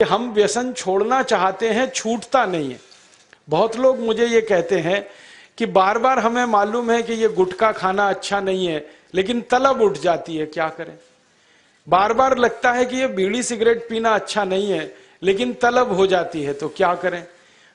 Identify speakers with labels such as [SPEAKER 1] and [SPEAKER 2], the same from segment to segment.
[SPEAKER 1] हम व्यसन छोड़ना चाहते हैं, छूटता नहीं है। बहुत लोग मुझे ये कहते हैं कि बार बार हमें मालूम है कि ये गुटखा खाना अच्छा नहीं है, लेकिन तलब उठ जाती है, क्या करें। बार बार लगता है कि ये बीड़ी सिगरेट पीना अच्छा नहीं है, लेकिन तलब हो जाती है, तो क्या करें।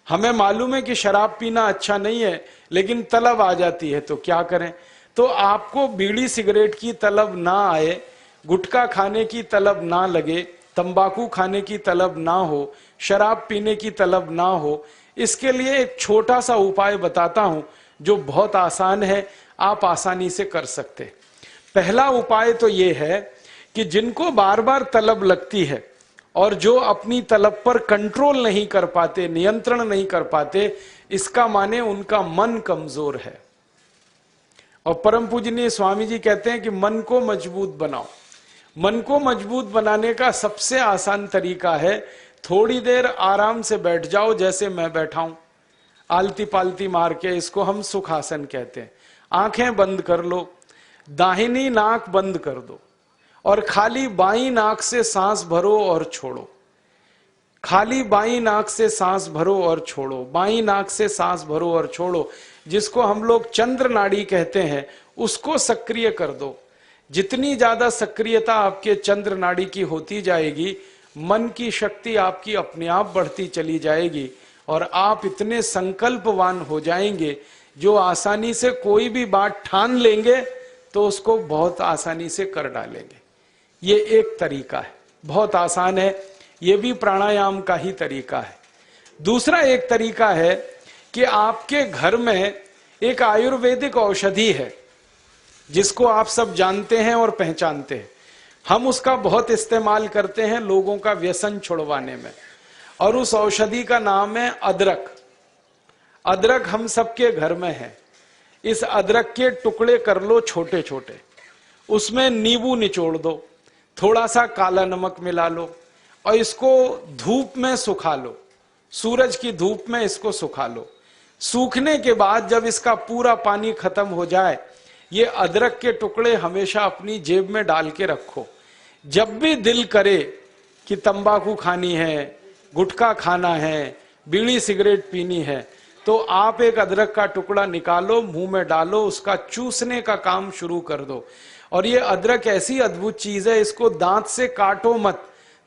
[SPEAKER 1] हमें मालूम है कि शराब पीना अच्छा नहीं है, लेकिन तलब आ जाती है, तो क्या करें। तो आपको बीड़ी सिगरेट की तलब ना आए, गुटखा खाने की तलब ना लगे, तंबाकू खाने की तलब ना हो, शराब पीने की तलब ना हो, इसके लिए एक छोटा सा उपाय बताता हूं जो बहुत आसान है, आप आसानी से कर सकते। पहला उपाय तो ये है कि जिनको बार बार तलब लगती है और जो अपनी तलब पर कंट्रोल नहीं कर पाते, नियंत्रण नहीं कर पाते, इसका माने उनका मन कमजोर है। और परम पूजनीय स्वामी जी कहते हैं कि मन को मजबूत बनाओ। मन को मजबूत बनाने का सबसे आसान तरीका है, थोड़ी देर आराम से बैठ जाओ, जैसे मैं बैठा हूं, आलती पालती मार के, इसको हम सुखासन कहते हैं। आंखें बंद कर लो, दाहिनी नाक बंद कर दो और खाली बाईं नाक से सांस भरो और छोड़ो। खाली बाईं नाक से सांस भरो और छोड़ो, बाईं नाक से सांस भरो और छोड़ो, जिसको हम लोग चंद्र नाड़ी कहते हैं, उसको सक्रिय कर दो। जितनी ज्यादा सक्रियता आपके चंद्र नाड़ी की होती जाएगी, मन की शक्ति आपकी अपने आप बढ़ती चली जाएगी और आप इतने संकल्पवान हो जाएंगे जो आसानी से कोई भी बात ठान लेंगे तो उसको बहुत आसानी से कर डालेंगे। ये एक तरीका है, बहुत आसान है, ये भी प्राणायाम का ही तरीका है। दूसरा एक तरीका है कि आपके घर में एक आयुर्वेदिक औषधि है जिसको आप सब जानते हैं और पहचानते हैं। हम उसका बहुत इस्तेमाल करते हैं लोगों का व्यसन छुड़वाने में, और उस औषधि का नाम है अदरक। अदरक हम सबके घर में है। इस अदरक के टुकड़े कर लो छोटे छोटे, उसमें नींबू निचोड़ दो, थोड़ा सा काला नमक मिला लो और इसको धूप में सुखा लो, सूरज की धूप में इसको सुखा लो। सूखने के बाद जब इसका पूरा पानी खत्म हो जाए, ये अदरक के टुकड़े हमेशा अपनी जेब में डाल के रखो। जब भी दिल करे कि तंबाकू खानी है, गुटखा खाना है, बीड़ी सिगरेट पीनी है, तो आप एक अदरक का टुकड़ा निकालो, मुंह में डालो, उसका चूसने का काम शुरू कर दो। और ये अदरक ऐसी अद्भुत चीज है, इसको दांत से काटो मत,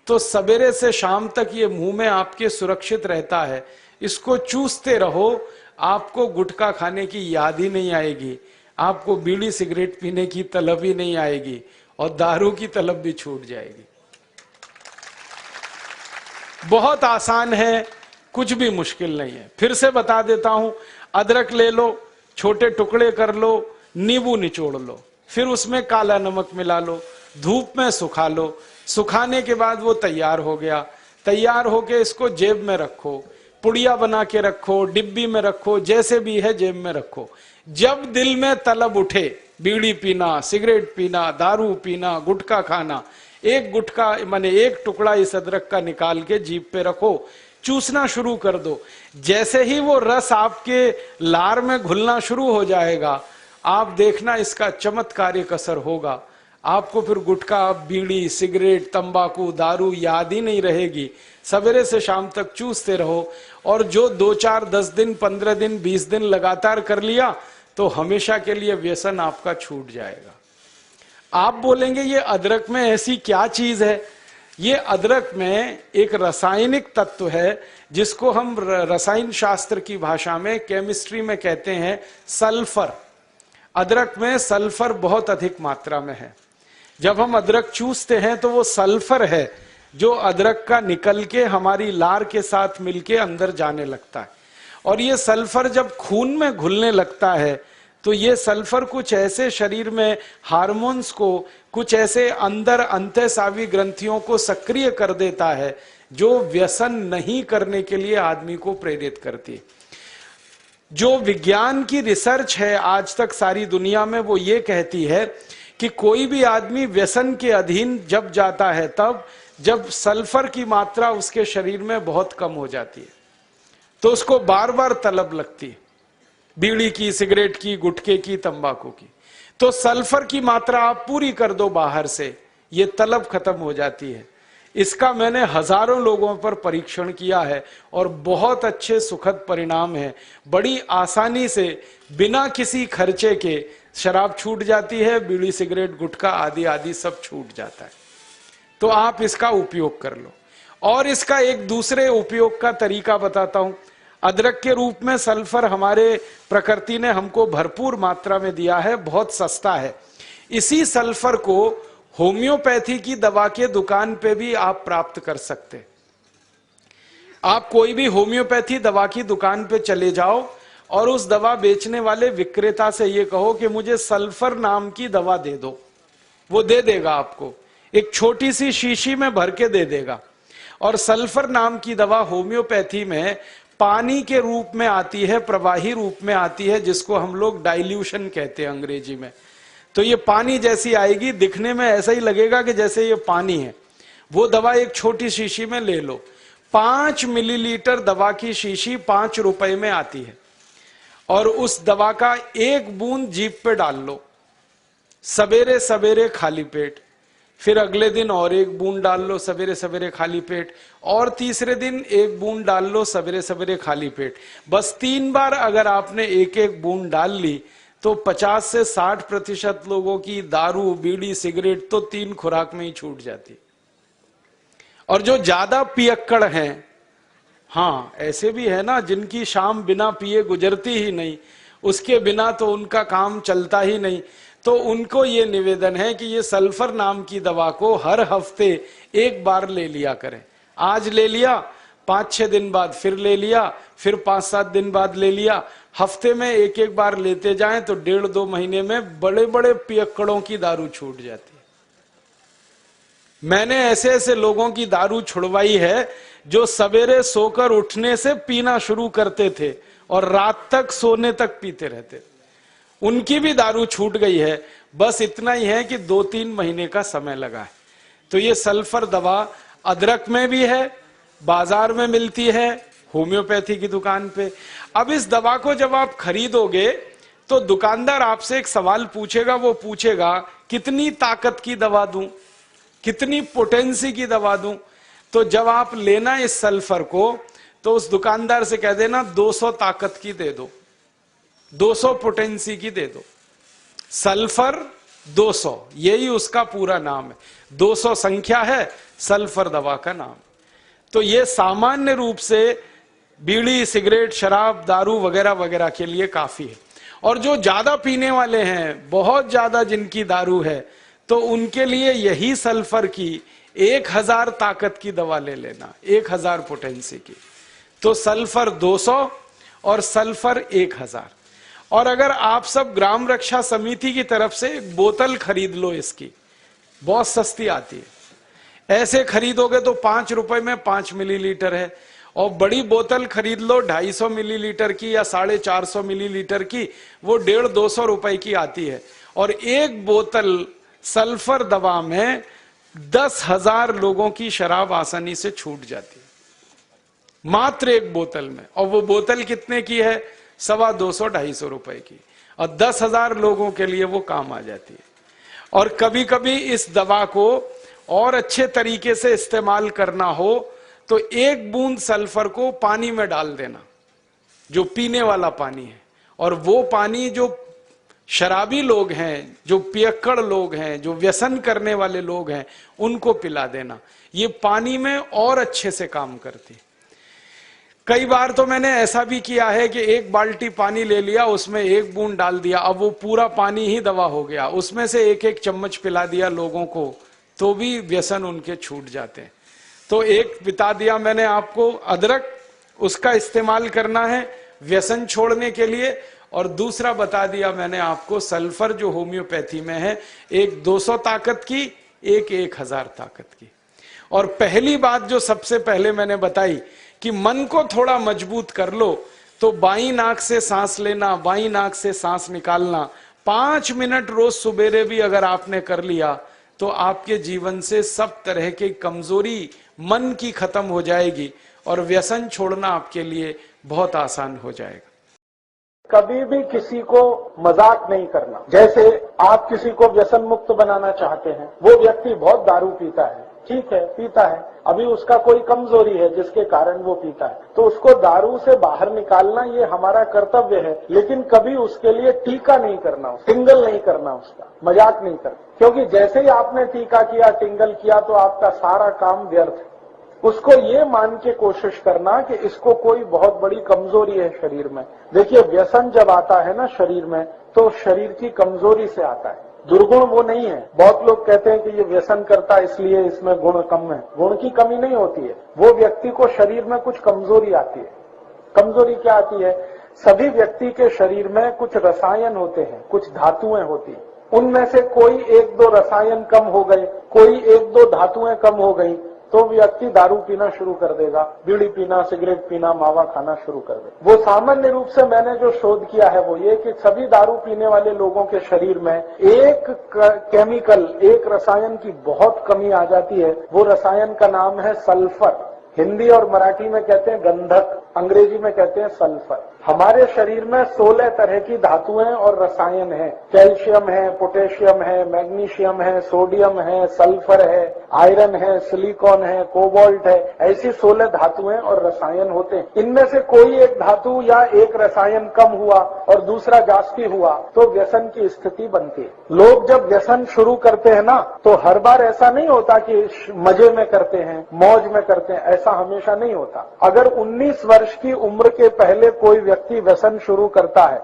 [SPEAKER 1] तो सवेरे से शाम तक ये मुंह में आपके सुरक्षित रहता है। इसको चूसते रहो, आपको गुटखा खाने की याद ही नहीं आएगी, आपको बीड़ी सिगरेट पीने की तलब ही नहीं आएगी और दारू की तलब भी छूट जाएगी। बहुत आसान है, कुछ भी मुश्किल नहीं है। फिर से बता देता हूं, अदरक ले लो, छोटे टुकड़े कर लो, नींबू निचोड़ लो, फिर उसमें काला नमक मिला लो, धूप में सुखा लो। सुखाने के बाद वो तैयार हो गया। तैयार होके इसको जेब में रखो, पुड़िया बना के रखो, डिब्बी में रखो, जैसे भी है जेब में रखो। जब दिल में तलब उठे, बीड़ी पीना, सिगरेट पीना, दारू पीना, गुटखा खाना, एक गुटखा माने एक टुकड़ा इस अदरक का निकाल के जीभ पे रखो, चूसना शुरू कर दो। जैसे ही वो रस आपके लार में घुलना शुरू हो जाएगा, आप देखना इसका चमत्कारिक असर होगा। आपको फिर गुटखा, बीड़ी, सिगरेट, तंबाकू, दारू याद ही नहीं रहेगी। सवेरे से शाम तक चूसते रहो, और जो 2, 4, 10 दिन, 15 दिन, 20 दिन लगातार कर लिया तो हमेशा के लिए व्यसन आपका छूट जाएगा। आप बोलेंगे ये अदरक में ऐसी क्या चीज है? ये अदरक में एक रासायनिक तत्व है जिसको हम रसायन शास्त्र की भाषा में, केमिस्ट्री में कहते हैं सल्फर। अदरक में सल्फर बहुत अधिक मात्रा में है। जब हम अदरक चूसते हैं तो वो सल्फर है जो अदरक का निकल के हमारी लार के साथ मिलके अंदर जाने लगता है। और ये सल्फर जब खून में घुलने लगता है तो ये सल्फर कुछ ऐसे शरीर में हार्मोन्स को, कुछ ऐसे अंदर अंतःस्रावी ग्रंथियों को सक्रिय कर देता है जो व्यसन नहीं करने के लिए आदमी को प्रेरित करती है। जो विज्ञान की रिसर्च है आज तक सारी दुनिया में, वो ये कहती है कि कोई भी आदमी व्यसन के अधीन जब जाता है तब जब सल्फर की मात्रा उसके शरीर में बहुत कम हो जाती है, तो उसको बार बार तलब लगती है, बीड़ी की, सिगरेट की, गुटखे की, तंबाकू की। तो सल्फर की मात्रा आप पूरी कर दो बाहर से, ये तलब खत्म हो जाती है। इसका मैंने हजारों लोगों पर परीक्षण किया है और बहुत अच्छे सुखद परिणाम है। बड़ी आसानी से बिना किसी खर्चे के शराब छूट जाती है, बीड़ी सिगरेट गुटखा आदि आदि सब छूट जाता है। तो आप इसका उपयोग कर लो। और इसका एक दूसरे उपयोग का तरीका बताता हूं। अदरक के रूप में सल्फर हमारे प्रकृति ने हमको भरपूर मात्रा में दिया है, बहुत सस्ता है। इसी सल्फर को होम्योपैथी की दवा के दुकान पे भी आप प्राप्त कर सकते। आप कोई भी होम्योपैथी दवा की दुकान पे चले जाओ और उस दवा बेचने वाले विक्रेता से ये कहो कि मुझे सल्फर नाम की दवा दे दो, वो दे देगा आपको, एक छोटी सी शीशी में भर के दे देगा। और सल्फर नाम की दवा होम्योपैथी में पानी के रूप में आती है, प्रवाही रूप में आती है, जिसको हम लोग डाइल्यूशन कहते हैं अंग्रेजी में। तो ये पानी जैसी आएगी, दिखने में ऐसा ही लगेगा कि जैसे ये पानी है। वो दवा एक छोटी शीशी में ले लो। 5 मिलीलीटर दवा की शीशी 5 रुपए में आती है और उस दवा का 1 बूंद जीभ पे डाल लो सवेरे सवेरे खाली पेट, फिर अगले दिन और 1 बूंद डाल लो सवेरे सवेरे खाली पेट, और तीसरे दिन 1 बूंद डाल लो सवेरे सवेरे खाली पेट। बस 3 बार अगर आपने 1-1 बूंद डाल ली तो 50 से 60% लोगों की दारू बीड़ी सिगरेट तो 3 खुराक में ही छूट जाती। और जो ज्यादा पियक्कड़ हैं, हाँ ऐसे भी है ना जिनकी शाम बिना पिए गुजरती ही नहीं, उसके बिना तो उनका काम चलता ही नहीं, तो उनको ये निवेदन है कि ये सल्फर नाम की दवा को हर हफ्ते 1 बार ले लिया करें। आज ले लिया, 5-6 दिन बाद फिर ले लिया, फिर 5-7 दिन बाद ले लिया। हफ्ते में 1-1 बार लेते जाएं तो 1.5-2 महीने में बड़े बड़े पियक्कड़ों की दारू छूट जाती है। मैंने ऐसे ऐसे लोगों की दारू छुड़वाई है जो सवेरे सोकर उठने से पीना शुरू करते थे और रात तक सोने तक पीते रहते, उनकी भी दारू छूट गई है। बस इतना ही है कि 2-3 महीने का समय लगा है। तो ये सल्फर दवा अदरक में भी है, बाजार में मिलती है, होम्योपैथी की दुकान पे। अब इस दवा को जब आप खरीदोगे तो दुकानदार आपसे एक सवाल पूछेगा, वो पूछेगा कितनी ताकत की दवा दूं, कितनी पोटेंसी की दवा दूं। तो जब आप लेना इस सल्फर को तो उस दुकानदार से कह देना 200 ताकत की दे दो, 200 पोटेंसी की दे दो। सल्फर 200 यही उसका पूरा नाम है, 200 संख्या है सल्फर दवा का नाम। तो ये सामान्य रूप से बीड़ी सिगरेट शराब दारू वगैरह वगैरह के लिए काफी है। और जो ज्यादा पीने वाले हैं, बहुत ज्यादा जिनकी दारू है, तो उनके लिए यही सल्फर की 1000 ताकत की दवा ले लेना, 1000 पोटेंसी की। तो सल्फर 200 और सल्फर 1000। और अगर आप सब ग्राम रक्षा समिति की तरफ से एक बोतल खरीद लो, इसकी बहुत सस्ती आती है, ऐसे खरीदोगे तो 5 रुपए में 5 मिलीलीटर है। और बड़ी बोतल खरीद लो 250 मिलीलीटर की या 450 मिलीलीटर की, वो 150-200 रुपए की आती है। और एक बोतल सल्फर दवा में 10,000 लोगों की शराब आसानी से छूट जाती है, मात्र एक बोतल में। और वो बोतल कितने की है? 250-250 रुपए की, और 10,000 लोगों के लिए वो काम आ जाती है। और कभी कभी इस दवा को और अच्छे तरीके से इस्तेमाल करना हो तो 1 बूंद सल्फर को पानी में डाल देना, जो पीने वाला पानी है, और वो पानी जो शराबी लोग हैं, जो पियक्कड़ लोग हैं, जो व्यसन करने वाले लोग हैं, उनको पिला देना। ये पानी में और अच्छे से काम करती। कई बार तो मैंने ऐसा भी किया है कि 1 बाल्टी पानी ले लिया, उसमें 1 बूंद डाल दिया, अब वो पूरा पानी ही दवा हो गया, उसमें से 1-1 चम्मच पिला दिया लोगों को, तो भी व्यसन उनके छूट जाते हैं। तो एक बता दिया मैंने आपको अदरक, उसका इस्तेमाल करना है व्यसन छोड़ने के लिए, और दूसरा बता दिया मैंने आपको सल्फर जो होम्योपैथी में है, एक 200 ताकत की, एक 1000 ताकत की। और पहली बात जो सबसे पहले मैंने बताई कि मन को थोड़ा मजबूत कर लो, तो बाईं नाक से सांस लेना, बाईं नाक से सांस निकालना 5 मिनट रोज सुबेरे भी अगर आपने कर लिया तो आपके जीवन से सब तरह की कमजोरी मन की खत्म हो जाएगी और व्यसन छोड़ना आपके लिए बहुत आसान हो जाएगा।
[SPEAKER 2] कभी भी किसी को मजाक नहीं करना। जैसे आप किसी को व्यसन मुक्त बनाना चाहते हैं, वो व्यक्ति बहुत दारू पीता है, ठीक है, पीता है, अभी उसका कोई कमजोरी है जिसके कारण वो पीता है, तो उसको दारू से बाहर निकालना ये हमारा कर्तव्य है, लेकिन कभी उसके लिए टीका नहीं करना, टिंगल नहीं करना, उसका मजाक नहीं करना, क्योंकि जैसे ही आपने टीका किया, टिंगल किया, तो आपका सारा काम व्यर्थ है। उसको ये मान के कोशिश करना कि इसको कोई बहुत बड़ी कमजोरी है शरीर में। देखिए, व्यसन जब आता है ना शरीर में, तो शरीर की कमजोरी से आता है, दुर्गुण वो नहीं है। बहुत लोग कहते हैं कि ये व्यसन करता है इसलिए इसमें गुण कम है। गुण की कमी नहीं होती है, वो व्यक्ति को शरीर में कुछ कमजोरी आती है। कमजोरी क्या आती है? सभी व्यक्ति के शरीर में कुछ रसायन होते हैं, कुछ धातुएं होती हैं, उनमें से कोई एक दो रसायन कम हो गए, कोई एक दो धातुएं कम हो गई, तो व्यक्ति दारू पीना शुरू कर देगा, बीड़ी पीना, सिगरेट पीना, मावा खाना शुरू कर देगा। वो सामान्य रूप से मैंने जो शोध किया है वो ये कि सभी दारू पीने वाले लोगों के शरीर में एक केमिकल, एक रसायन की बहुत कमी आ जाती है। वो रसायन का नाम है सल्फर। हिंदी और मराठी में कहते हैं गंधक, अंग्रेजी में कहते हैं सल्फर। हमारे शरीर में 16 तरह की धातुएं और रसायन है। कैल्शियम है, पोटेशियम है, मैग्नीशियम है, सोडियम है, सल्फर है, आयरन है, सिलिकॉन है, कोबाल्ट है, ऐसी 16 धातुएं और रसायन होते हैं। इनमें से कोई एक धातु या एक रसायन कम हुआ और दूसरा जास्ती हुआ तो व्यसन की स्थिति बनती है। लोग जब व्यसन शुरू करते हैं ना, तो हर बार ऐसा नहीं होता कि मजे में करते हैं, मौज में करते हैं, ऐसा हमेशा नहीं होता। अगर 19 वर्ष की उम्र के पहले कोई व्यक्ति व्यसन शुरू करता है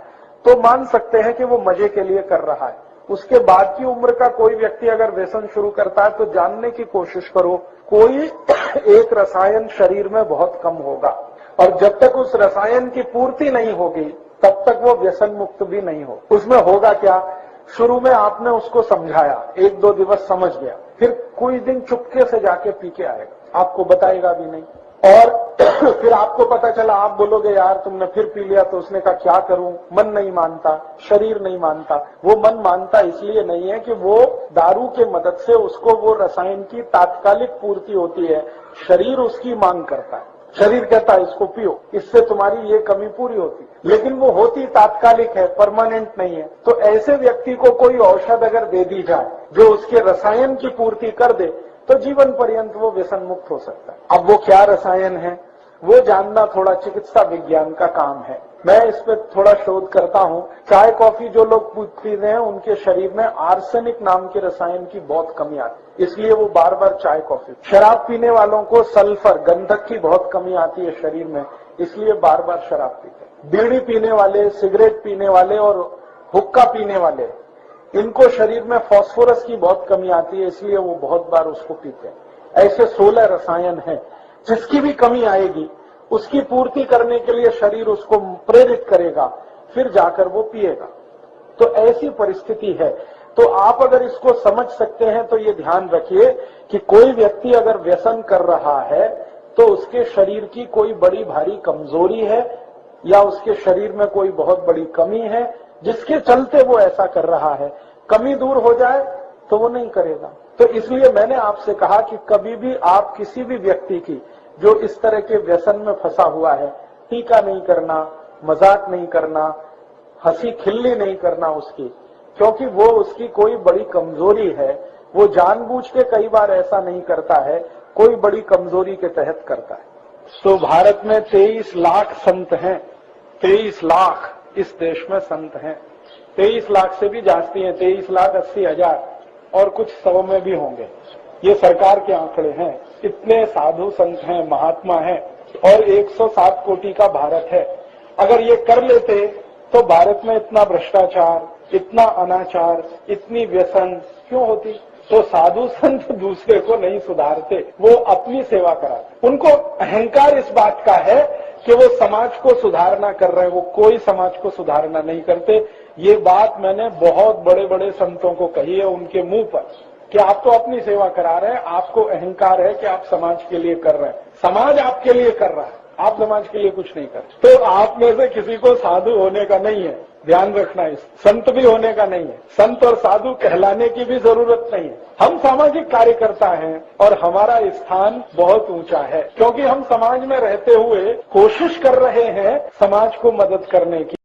[SPEAKER 2] तो मान सकते हैं कि वो मजे के लिए कर रहा है। उसके बाद की उम्र का कोई व्यक्ति अगर व्यसन शुरू करता है तो जानने की कोशिश करो, कोई एक रसायन शरीर में बहुत कम होगा, और जब तक उस रसायन की पूर्ति नहीं होगी तब तक वो व्यसन मुक्त भी नहीं हो। उसमें होगा क्या? शुरू में आपने उसको समझाया, 1-2 दिवस समझ गया, फिर कुछ दिन चुपके से जाके पी के आएगा, आपको बताएगा भी नहीं, और फिर आपको पता चला, आप बोलोगे यार तुमने फिर पी लिया, तो उसने कहा क्या करूं, मन नहीं मानता, शरीर नहीं मानता। वो मन मानता इसलिए नहीं है कि वो दारू के मदद से उसको वो रसायन की तात्कालिक पूर्ति होती है, शरीर उसकी मांग करता है, शरीर कहता है इसको पियो, इससे तुम्हारी ये कमी पूरी होती, लेकिन वो होती तात्कालिक है, परमानेंट नहीं है। तो ऐसे व्यक्ति को कोई औषध अगर दे दी जाए जो उसके रसायन की पूर्ति कर दे, तो जीवन पर्यंत वो व्यसन मुक्त हो सकता है। अब वो क्या रसायन है वो जानना थोड़ा चिकित्सा विज्ञान का काम है। मैं इस पे थोड़ा शोध करता हूँ। चाय कॉफी जो लोग पी रहे हैं उनके शरीर में आर्सेनिक नाम के रसायन की बहुत कमी आती है, इसलिए वो बार बार चाय कॉफी। शराब पीने वालों को सल्फर, गंधक की बहुत कमी आती है शरीर में, इसलिए बार बार शराब पीते हैं। बीड़ी पीने वाले, सिगरेट पीने वाले और हुक्का पीने वाले, इनको शरीर में फास्फोरस की बहुत कमी आती है, इसलिए वो बहुत बार उसको पीते हैं। ऐसे 16 रसायन हैं, जिसकी भी कमी आएगी उसकी पूर्ति करने के लिए शरीर उसको प्रेरित करेगा, फिर जाकर वो पिएगा। तो ऐसी परिस्थिति है। तो आप अगर इसको समझ सकते हैं तो ये ध्यान रखिए कि कोई व्यक्ति अगर व्यसन कर रहा है तो उसके शरीर की कोई बड़ी भारी कमजोरी है या उसके शरीर में कोई बहुत बड़ी कमी है जिसके चलते वो ऐसा कर रहा है। कमी दूर हो जाए तो वो नहीं करेगा। तो इसलिए मैंने आपसे कहा कि कभी भी आप किसी भी व्यक्ति की जो इस तरह के व्यसन में फंसा हुआ है, टीका नहीं करना, मजाक नहीं करना, हंसी खिल्ली नहीं करना उसकी, क्योंकि वो उसकी कोई बड़ी कमजोरी है। वो जानबूझ के कई बार ऐसा नहीं करता है, कोई बड़ी कमजोरी के तहत करता है। तो भारत में 23 लाख संत हैं, 23 लाख इस देश में संत हैं। 23 लाख से भी जास्ती हैं, 23,80,000 और कुछ 100 में भी होंगे। ये सरकार के आंकड़े हैं। इतने साधु संत हैं, महात्मा हैं, और 107 कोटि का भारत है। अगर ये कर लेते तो भारत में इतना भ्रष्टाचार, इतना अनाचार, इतनी व्यसन क्यों होती? तो साधु संत दूसरे को नहीं सुधारते, वो अपनी सेवा कराते। उनको अहंकार इस बात का है कि वो समाज को सुधारना कर रहे हैं, वो कोई समाज को सुधारना नहीं करते। ये बात मैंने बहुत बड़े बड़े संतों को कही है उनके मुंह पर कि आप तो अपनी सेवा करा रहे हैं, आपको अहंकार है कि आप समाज के लिए कर रहे हैं। समाज आपके लिए कर रहा है, आप समाज के लिए कुछ नहीं करते। तो आप में से किसी को साधु होने का नहीं है, ध्यान रखना। इस संत भी होने का नहीं है, संत और साधु कहलाने की भी जरूरत नहीं है। हम सामाजिक कार्यकर्ता हैं और हमारा स्थान बहुत ऊंचा है, क्योंकि हम समाज में रहते हुए कोशिश कर रहे हैं समाज को मदद करने की।